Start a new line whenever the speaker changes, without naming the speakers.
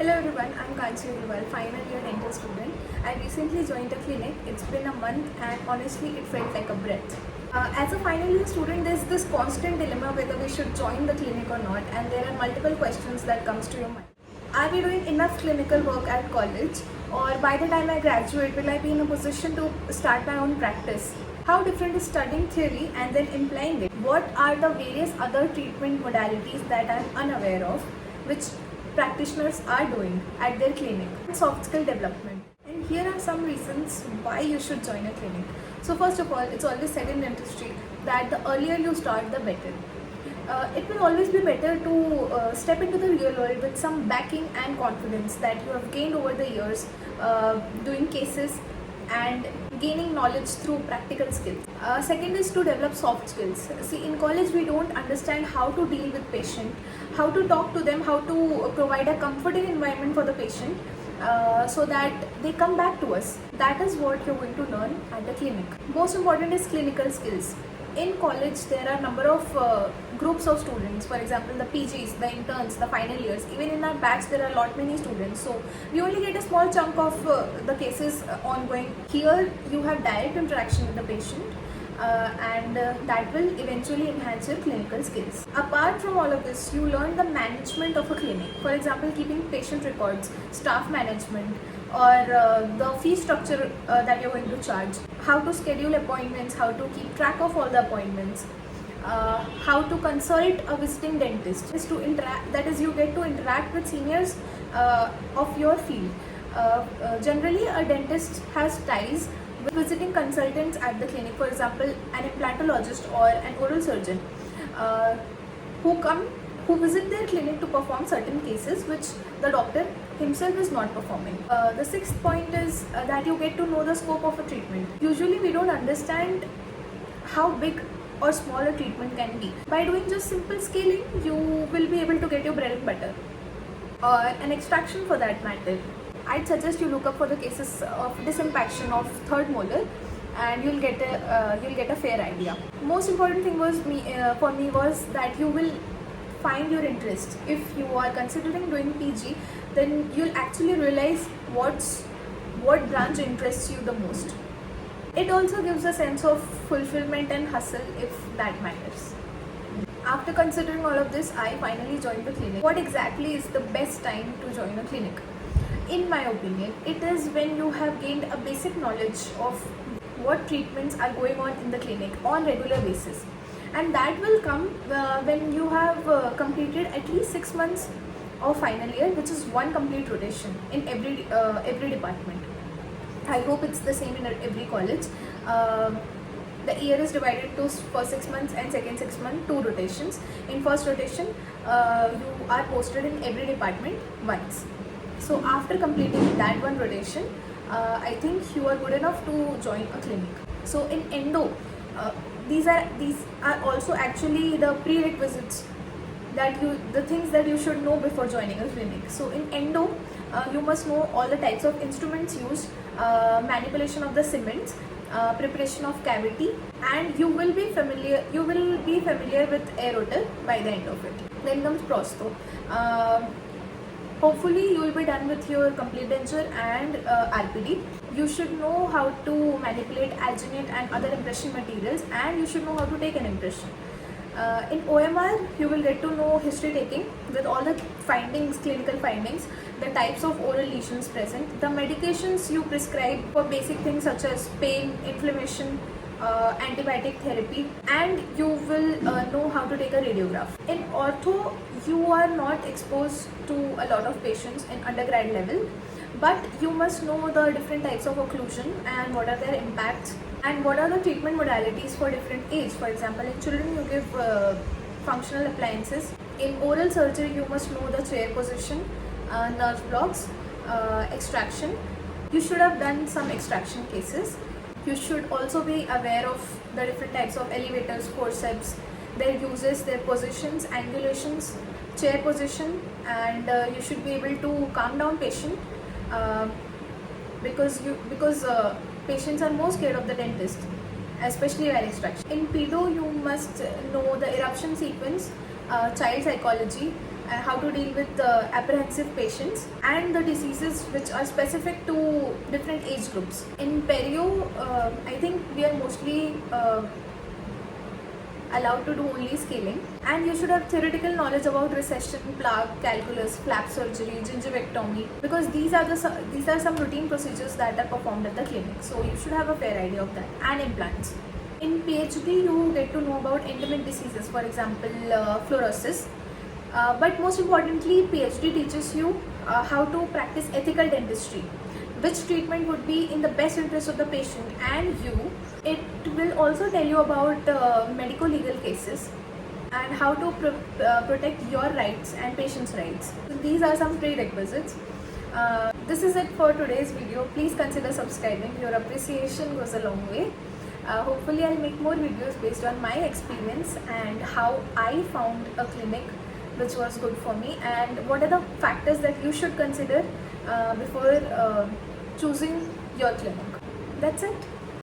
Hello everyone, I'm Kanchi Agrawal, final year dental student. I recently joined a clinic. It's been a month and honestly it felt like a breath. As a final year student, there's this constant dilemma whether we should join the clinic or not, and there are multiple questions that comes to your mind. Are we doing enough clinical work at college, or by the time I graduate will I be in a position to start my own practice? How different is studying theory and then implying it? What are the various other treatment modalities that I'm unaware of, which practitioners are doing at their clinic? Soft skill development. And here are some reasons why you should join a clinic. So first of all, it's always said in dentistry that the earlier you start, the better. It will always be better to step into the real world with some backing and confidence that you have gained over the years doing cases and gaining knowledge through practical skills. Second is to develop soft skills. See, in college we don't understand how to deal with patient, how to talk to them, how to provide a comforting environment for the patient so that they come back to us. That is what you're going to learn at the clinic. Most important is clinical skills. In college, there are a number of groups of students. For example, the PGs, the interns, the final years. Even in our batch, there are a lot many students. So we only get a small chunk of the cases ongoing. Here, you have direct interaction with the patient, and that will eventually enhance your clinical skills. Apart from all of this, you learn the management of a clinic. For example, keeping patient records, staff management, or the fee structure that you're going to charge, how to schedule appointments, how to keep track of all the appointments, how to consult a visiting dentist, is to interact, that is, you get to interact with seniors of your field. Generally, a dentist has ties with visiting consultants at the clinic. For example, an implantologist or an oral surgeon who visit their clinic to perform certain cases which the doctor himself is not performing. The sixth point is that you get to know the scope of a treatment. Usually we don't understand how big or small a treatment can be. By doing just simple scaling, you will be able to get your bread and butter, or an extraction for that matter. I'd suggest you look up for the cases of disimpaction of third molar, and you'll get a fair idea. Most important thing was for me was that you will find your interest. If you are considering doing PG, then you'll actually realize what branch interests you the most. It also gives a sense of fulfillment and hustle, if that matters. After considering all of this, I finally joined the clinic. What exactly is the best time to join a clinic? In my opinion, it is when you have gained a basic knowledge of what treatments are going on in the clinic on regular basis. And that will come when you have completed at least 6 months of final year, which is one complete rotation in every department. I hope it's the same in every college. The year is divided to first 6 months and second 6 months, 2 rotations. In first rotation, you are posted in every department once. So after completing that one rotation, I think you are good enough to join a clinic. So in endo, these are also actually the prerequisites, the things that you should know before joining a clinic. So in endo, you must know all the types of instruments used, manipulation of the cements, preparation of cavity, and you will be familiar with air rotor by the end of it. Then comes prosto. Hopefully you will be done with your complete denture and RPD. You should know how to manipulate alginate and other impression materials, and you should know how to take an impression. In OMR, you will get to know history taking with all the findings, clinical findings, the types of oral lesions present, the medications you prescribe for basic things such as pain, inflammation, antibiotic therapy, and you will know how to take a radiograph. In ortho, you are not exposed to a lot of patients in undergrad level, but you must know the different types of occlusion and what are their impacts and what are the treatment modalities for different age. For example, in children you give functional appliances. In oral surgery, you must know the chair position, nerve blocks, extraction. You should have done some extraction cases. You should also be aware of the different types of elevators, forceps, their uses, their positions, angulations, chair position, and you should be able to calm down patient because patients are more scared of the dentist, especially while extraction. In pedo, you must know the eruption sequence, child psychology, how to deal with apprehensive patients, and the diseases which are specific to different age groups. In perio, I think we are mostly allowed to do only scaling, and you should have theoretical knowledge about recession, plaque, calculus, flap surgery, gingivectomy, because these are some routine procedures that are performed at the clinic. So you should have a fair idea of that, and implants. In PhD, you get to know about endemic diseases, for example, fluorosis. But most importantly, PhD teaches you how to practice ethical dentistry, which treatment would be in the best interest of the patient and you. It will also tell you about medico-legal cases and how to protect your rights and patients' rights. So these are some prerequisites. This is it for today's video. Please consider subscribing. Your appreciation goes a long way. Hopefully I'll make more videos based on my experience and how I found a clinic which was good for me, and what are the factors that you should consider before choosing your clinic. That's it.